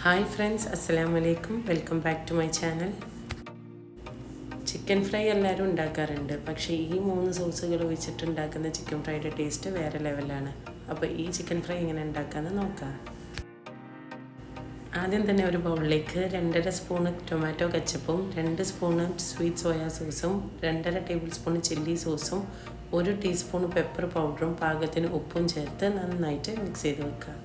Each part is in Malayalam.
Hi friends, Assalamu alaikum. Welcome back to my channel. Chicken fry എല്ലാവരും ഉണ്ടാക്കാറുണ്ട്, പക്ഷേ ഈ 3 സോസുകൾ വെച്ചിട്ട് ഉണ്ടാക്കുന്ന ചിക്കൻ ഫ്രൈയുടെ ടേസ്റ്റ് വേറെ ലെവലാണ്. അപ്പോൾ ഈ ചിക്കൻ ഫ്രൈ എങ്ങനെ ഉണ്ടാക്കാമെന്ന് നോക്കാം. ആദ്യം തന്നെ ഒരു ബൗളിലേക്ക് 2.5 സ്പൂൺ ടൊമാറ്റോ കെച്ചപ്പും 2 സ്പൂൺ സ്വീറ്റ് സോയാ സോസും 2.5 ടേബിൾ സ്പൂൺ ചില്ലി സോസും 1 ടീസ്പൂൺ പെപ്പർ പൗഡറും പാകത്തിന് ഉപ്പും ചേർത്ത് നന്നായിട്ട് മിക്സ് ചെയ്ത് വെക്കുക.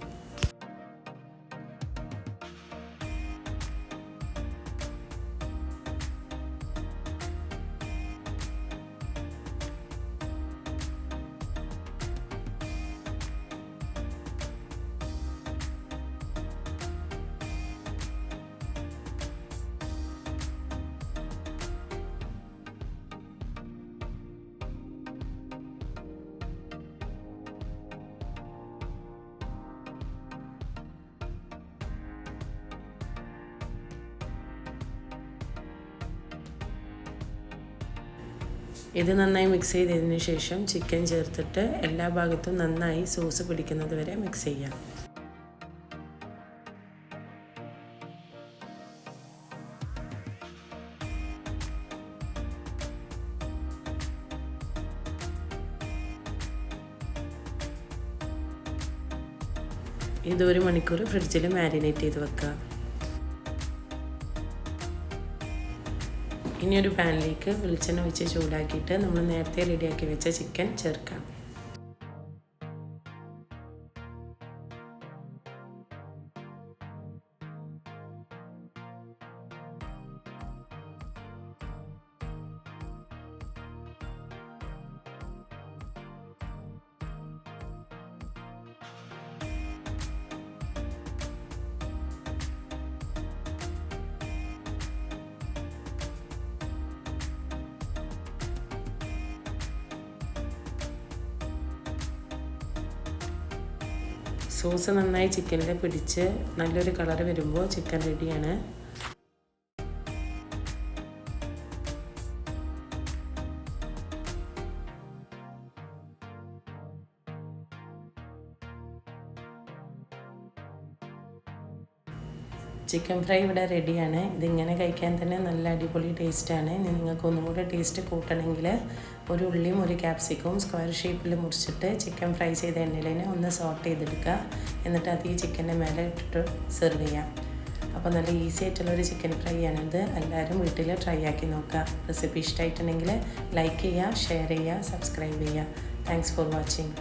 ഇത് നന്നായി മിക്സ് ചെയ്തതിന് ശേഷം ചിക്കൻ ചേർത്തിട്ട് എല്ലാ ഭാഗത്തും നന്നായി സോസ് പിടിക്കുന്നത് വരെ മിക്സ് ചെയ്യാം. ഇത് 1 മണിക്കൂർ ഫ്രിഡ്ജിൽ മാരിനേറ്റ് ചെയ്ത് വെക്കുക. ഇനി ഒരു പാനിലേക്ക് വെളിച്ചെണ്ണ ഒഴിച്ച് ചൂടാക്കിയിട്ട് നമ്മൾ നേരത്തെ റെഡിയാക്കി വെച്ച ചിക്കൻ ചേർക്കാം. സോസ് നന്നായി ചിക്കനിൽ പിടിച്ച് നല്ലൊരു കളർ വരുമ്പോൾ ചിക്കൻ റെഡിയാണ്. ചിക്കൻ ഫ്രൈ ഇവിടെ റെഡിയാണ്. ഇതിങ്ങനെ കഴിക്കാൻ തന്നെ നല്ല അടിപൊളി ടേസ്റ്റാണ്. നിങ്ങൾക്ക് ഒന്നും കൂടെ ടേസ്റ്റ് കൂട്ടണമെങ്കിൽ ഒരു ഉള്ളിയും ഒരു ക്യാപ്സിക്കവും സ്ക്വയർ ഷേപ്പിൽ മുറിച്ചിട്ട് ചിക്കൻ ഫ്രൈ ചെയ്ത എണ്ണയിൽ ഒന്ന് സോട്ട് ചെയ്തെടുക്കുക. എന്നിട്ട് അത് ഈ ചിക്കൻ്റെ മേലെ ഇട്ടിട്ട് സെർവ് ചെയ്യാം. അപ്പോൾ നല്ല ഈസി ആയിട്ടുള്ളൊരു ചിക്കൻ ഫ്രൈ ആണിത്. എല്ലാവരും വീട്ടിൽ ട്രൈ ആക്കി നോക്കുക. റെസിപ്പി ഇഷ്ടമായിട്ടുണ്ടെങ്കിൽ ലൈക്ക് ചെയ്യുക, ഷെയർ ചെയ്യുക, സബ്സ്ക്രൈബ് ചെയ്യുക. Thanks for watching.